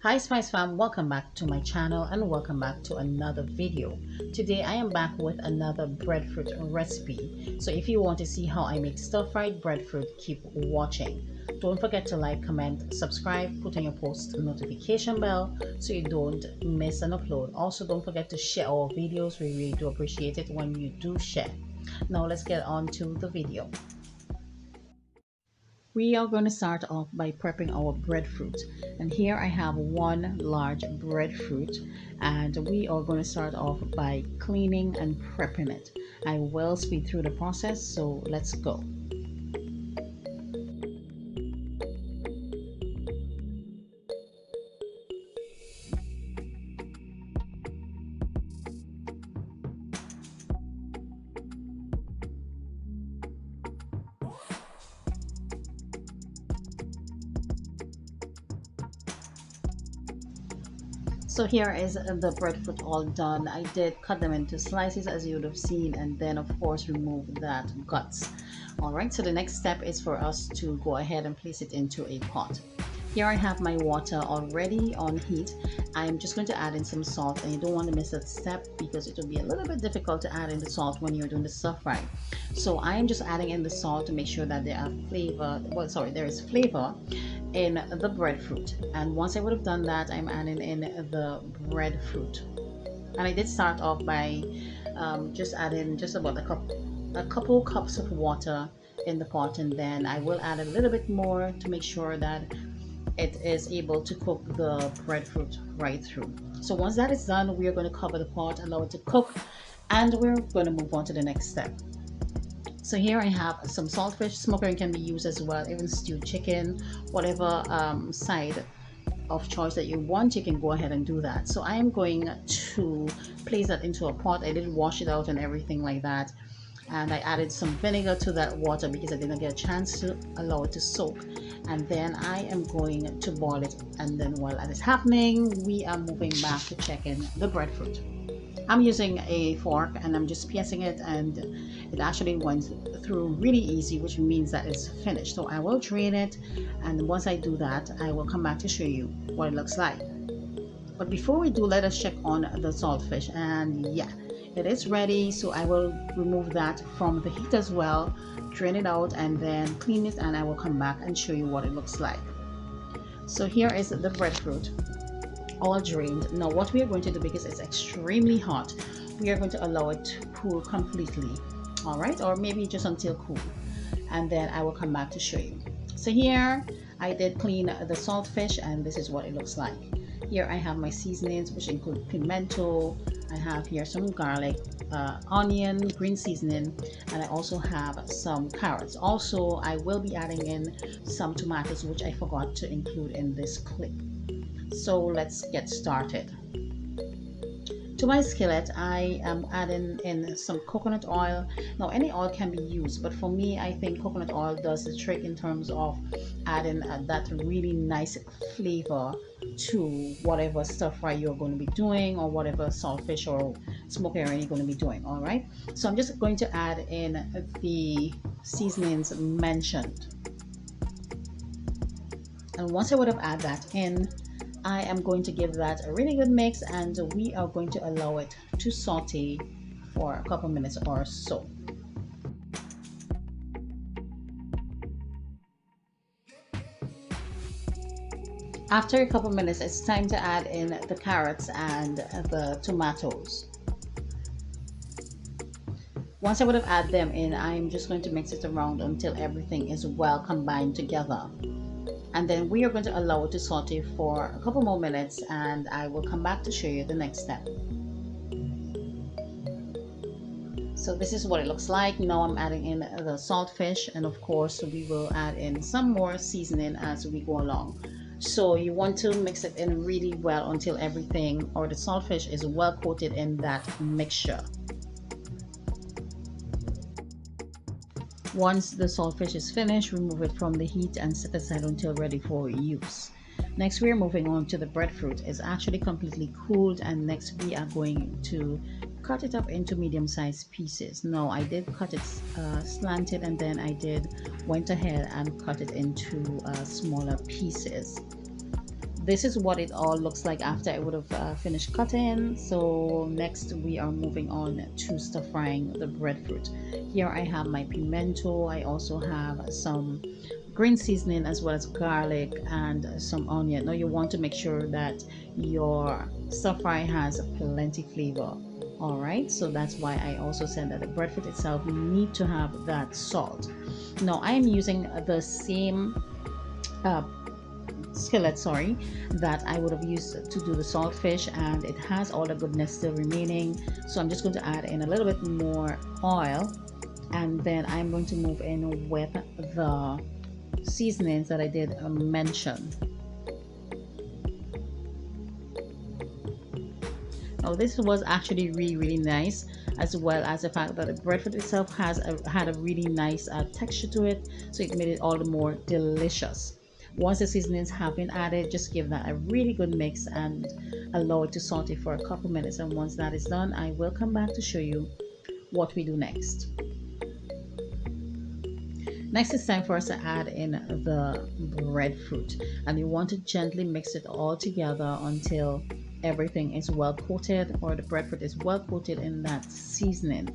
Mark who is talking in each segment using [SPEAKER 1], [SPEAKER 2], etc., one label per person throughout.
[SPEAKER 1] Hi Spice Fam, welcome back to my channel and welcome back to another video. Today I am back with another breadfruit recipe. So if you want to see how I make stir-fried breadfruit, keep watching. Don't forget to like, comment, subscribe, put on your post notification bell so you don't miss an upload. Also don't forget to share our videos. We really do appreciate it when you do share. Now let's get on to the video. We are going to start off by prepping our breadfruit, and here I have one large breadfruit, and we are going to start off by cleaning and prepping it. I will speed through the process, so let's go. So here is the breadfruit all done. I did cut them into slices as you would have seen, and then of course remove that guts. Alright, so the next step is for us to go ahead and place it into a pot. Here I have my water already on heat. I'm just going to add in some salt, and you don't want to miss that step because it will be a little bit difficult to add in the salt when you're doing the stir fry. So I am just adding in the salt to make sure that there is flavor in the breadfruit. And once I would have done that, I'm adding in the breadfruit. And I did start off by just adding just about a couple cups of water in the pot, and then I will add a little bit more to make sure that it is able to cook the breadfruit right through. So once that is done, we are going to cover the pot, allow it to cook, and we're going to move on to the next step. So here I have some saltfish. Smokering can be used as well, even stewed chicken, whatever side of choice that you want, you can go ahead and do that. So I am going to place that into a pot. I did wash it out and everything like that, and I added some vinegar to that water because I didn't get a chance to allow it to soak. And then I am going to boil it, and then while that is happening, we are moving back to check in the breadfruit. I'm using a fork and I'm just piercing it, and it actually went through really easy, which means that it's finished. So I will drain it, and once I do that, I will come back to show you what it looks like. But before we do, let us check on the saltfish, and yeah, it is ready. So I will remove that from the heat as well, drain it out, and then clean it, and I will come back and show you what it looks like. So here is the breadfruit all drained. Now what we are going to do, because it's extremely hot, we are going to allow it to cool completely. All right, or maybe just until cool, and then I will come back to show you. So here I did clean the saltfish, and this is what it looks like. Here I have my seasonings, which include pimento. I have here some garlic, onion, green seasoning, and I also have some carrots. Also, I will be adding in some tomatoes, which I forgot to include in this clip. So let's get started. To my skillet, I am adding in some coconut oil. Now any oil can be used, but for me, I think coconut oil does the trick in terms of adding that really nice flavor to whatever stir fry you're going to be doing, or whatever saltfish or smoked herring you're going to be doing. All right, so I'm just going to add in the seasonings mentioned, and once I would have added that in, I am going to give that a really good mix, and we are going to allow it to saute for a couple minutes or so. After a couple minutes, it's time to add in the carrots and the tomatoes. Once I would have added them in, I'm just going to mix it around until everything is well combined together. And then we are going to allow it to saute for a couple more minutes, and I will come back to show you the next step. So this is what it looks like. Now I'm adding in the saltfish, and of course we will add in some more seasoning as we go along. So you want to mix it in really well until everything, or the saltfish, is well coated in that mixture. Once the saltfish is finished, remove it from the heat and set aside until ready for use. Next, we are moving on to the breadfruit. It's actually completely cooled, and next we are going to cut it up into medium-sized pieces. Now I did cut it slanted, and then I went ahead and cut it into smaller pieces. this is what it all looks like after I would have finished cutting. So next we are moving on to stir frying the breadfruit. Here I have my pimento. I also have some green seasoning as well as garlic and some onion. Now you want to make sure that your stir fry has plenty flavor. All right, so that's why I also said that the breadfruit itself need to have that salt. Now I am using the same uh, skillet, sorry, that I would have used to do the saltfish, and it has all the goodness still remaining. So I'm just going to add in a little bit more oil, and then I'm going to move in with the seasonings that I did mention. Now this was actually really nice, as well as the fact that the breadfruit itself had a really nice texture to it, so it made it all the more delicious. Once the seasonings have been added, just give that a really good mix and allow it to saute for a couple minutes. And once that is done, I will come back to show you what we do next. Next, it's time for us to add in the breadfruit, and you want to gently mix it all together until everything is well coated, or the breadfruit is well coated in that seasoning.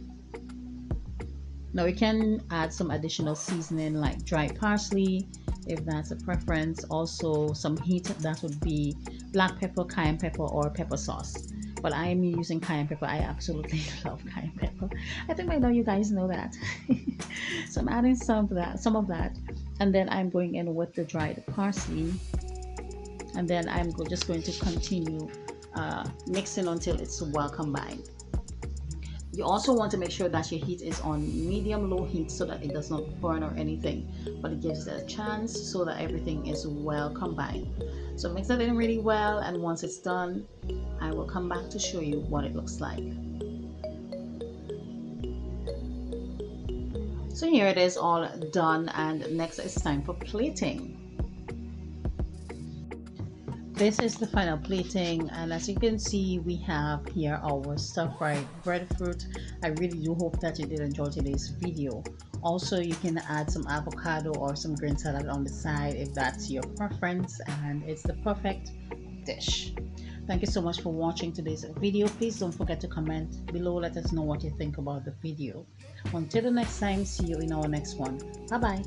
[SPEAKER 1] Now you can add some additional seasoning like dried parsley if that's a preference. Also some heat, that would be black pepper, cayenne pepper, or pepper sauce. But I am using cayenne pepper. I absolutely love cayenne pepper. I think by now you guys know that. So I'm adding some of that, and then I'm going in with the dried parsley, and then I'm just going to continue mixing until it's well combined. You also want to make sure that your heat is on medium-low heat so that it does not burn or anything, but it gives it a chance so that everything is well combined. So mix it in really well, and once it's done, I will come back to show you what it looks like. So here it is all done, and next it's time for plating. This is the final plating, and as you can see, we have here our stir-fried breadfruit. I really do hope that you did enjoy today's video. Also, you can add some avocado or some green salad on the side if that's your preference, and it's the perfect dish. Thank you so much for watching today's video. Please don't forget to comment below. Let us know what you think about the video. Until the next time, see you in our next one. Bye bye.